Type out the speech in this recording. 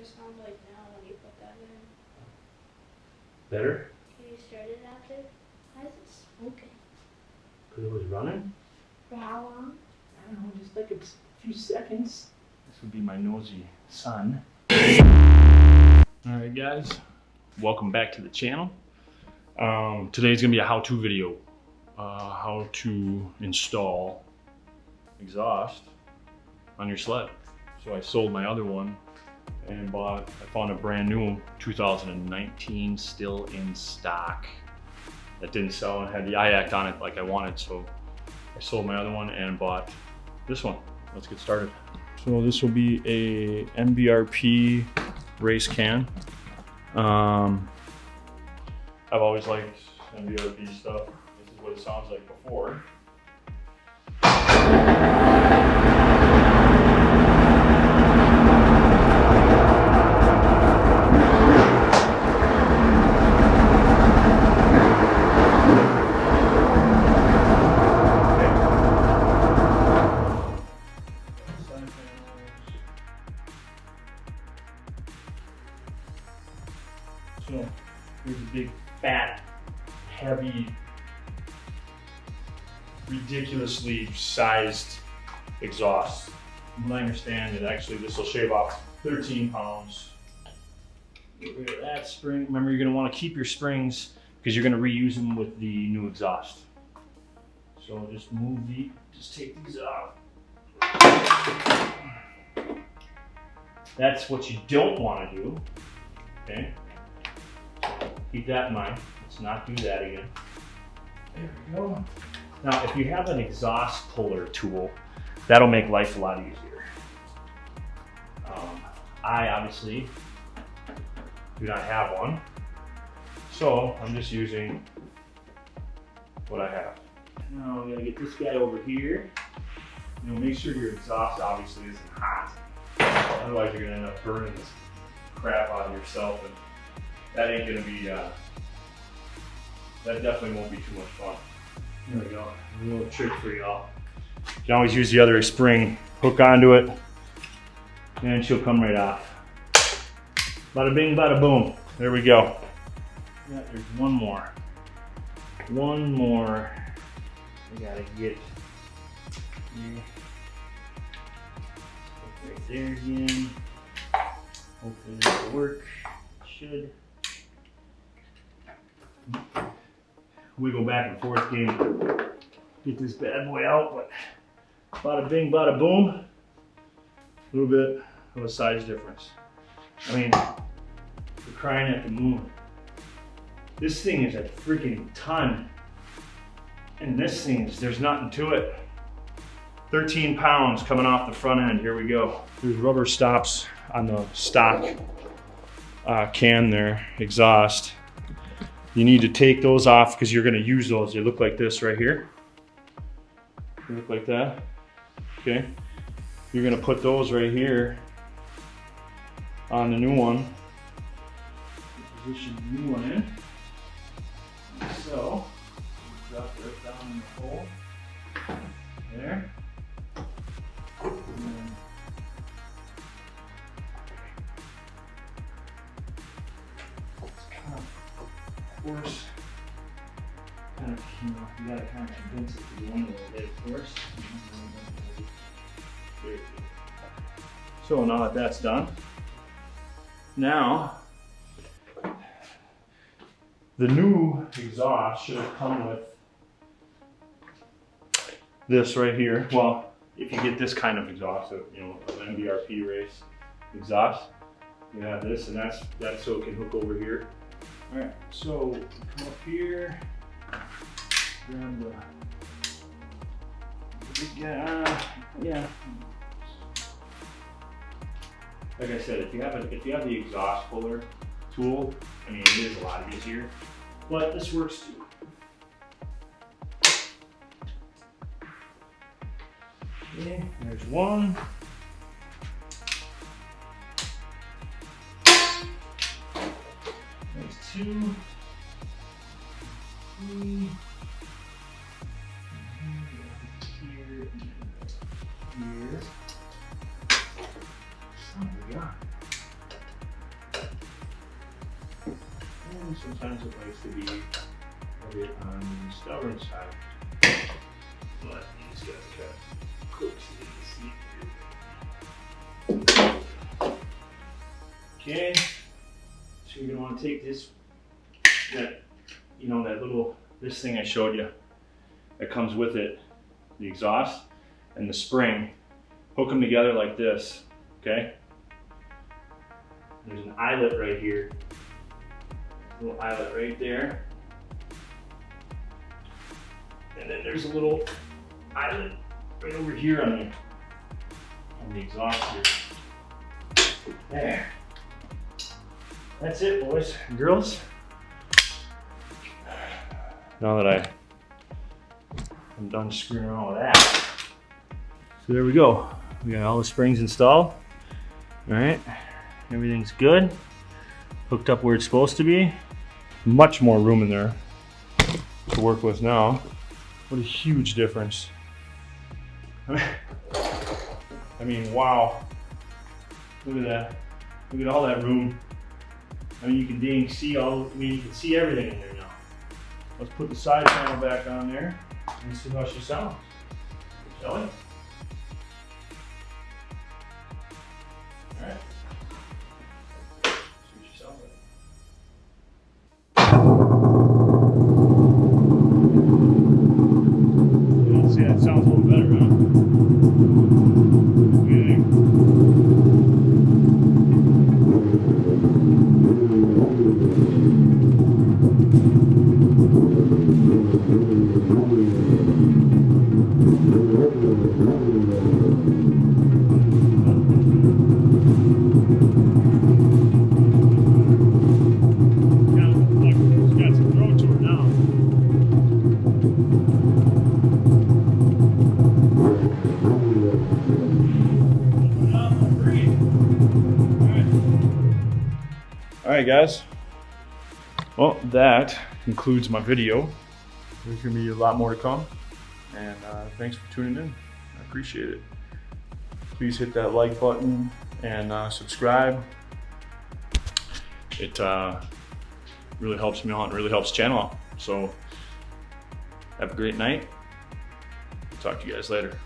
it sound like now when you put that in? Better? Can you start it after? Why is it smoking? Because it was running? For how long? I don't know, just like a few seconds. This would be my nosy son. Alright guys, welcome back to the channel. Today's gonna be a how-to video. How to install exhaust on your sled. So I sold my other one and I found a brand new 2019 still in stock that didn't sell and had the IAC on it like I wanted, so I sold my other one and bought this one. Let's get started. So this will be a Mbrp race can. I've always liked Mbrp stuff. This is what it sounds like before. So here's a big, fat, heavy, ridiculously sized exhaust. From what I understand, that actually this will shave off 13 pounds. Get rid of that spring. Remember, you're going to want to keep your springs because you're going to reuse them with the new exhaust. So just take these out. That's what you don't want to do. Okay. Keep that in mind. Let's not do that again. There we go. Now, if you have an exhaust puller tool, that'll make life a lot easier. I obviously do not have one, so I'm just using what I have. Now I'm gonna get this guy over here. Make sure your exhaust obviously isn't hot. Otherwise, you're gonna end up burning this crap on yourself, and that ain't gonna be, that definitely won't be too much fun. There we go, a little trick for y'all. You can always use the other spring, hook onto it, and she'll come right off. Bada bing, bada boom. There we go. Yeah, there's one more. One more. I gotta get right there again. Hopefully that'll work. Should. Wiggle back and forth game. Get this bad boy out, but bada bing, bada boom. A little bit of a size difference. I mean, we're crying at the moon. This thing is a freaking ton. And this thing is, there's nothing to it. 13 pounds coming off the front end. Here we go. There's rubber stops on the stock can there, exhaust. You need to take those off because you're going to use those. They look like this right here. They look like that. Okay. You're going to put those right here on the new one. Position the new one in. So, drop it right down in the hole. There. And then of course, you gotta kind of condense it to the one a little bit, of course. So now that that's done, now the new exhaust should have come with this right here. Well, if you get this kind of exhaust, an Mbrp race exhaust, you have this, and that's so it can hook over here. All right, so come up here, grab the big guy. Yeah. Like I said, if you have the exhaust puller tool, I mean, it is a lot easier, but this works too. Okay, there's one. There's two. Three. Here. Here. Oh my God. sometimes it likes to be a bit on the stubborn side. But you just gotta cut quick so you can see it. Okay, so you're gonna want to take this, that little, this thing I showed you that comes with it, the exhaust and the spring, hook them together like this, okay? There's an eyelet right here, a little eyelet right there. And then there's a little eyelet right over here on the exhaust here. There. That's it, boys and girls. Now that I'm done screwing around with that. So there we go. We got all the springs installed. All right, everything's good. Hooked up where it's supposed to be. Much more room in there to work with now. What a huge difference. I mean, wow. Look at that. Look at all that room. I mean, you can dang see you can see everything in there now. Let's put the side panel back on there and see how she sounds. Shall we? All right. See what she sounds like. See, that sounds a little better, huh? What do you think? Alright guys, well that concludes my video. There's going to be a lot more to come, and thanks for tuning in. I appreciate it. Please hit that like button and subscribe. It really helps me out and really helps the channel out. So have a great night. Talk to you guys later.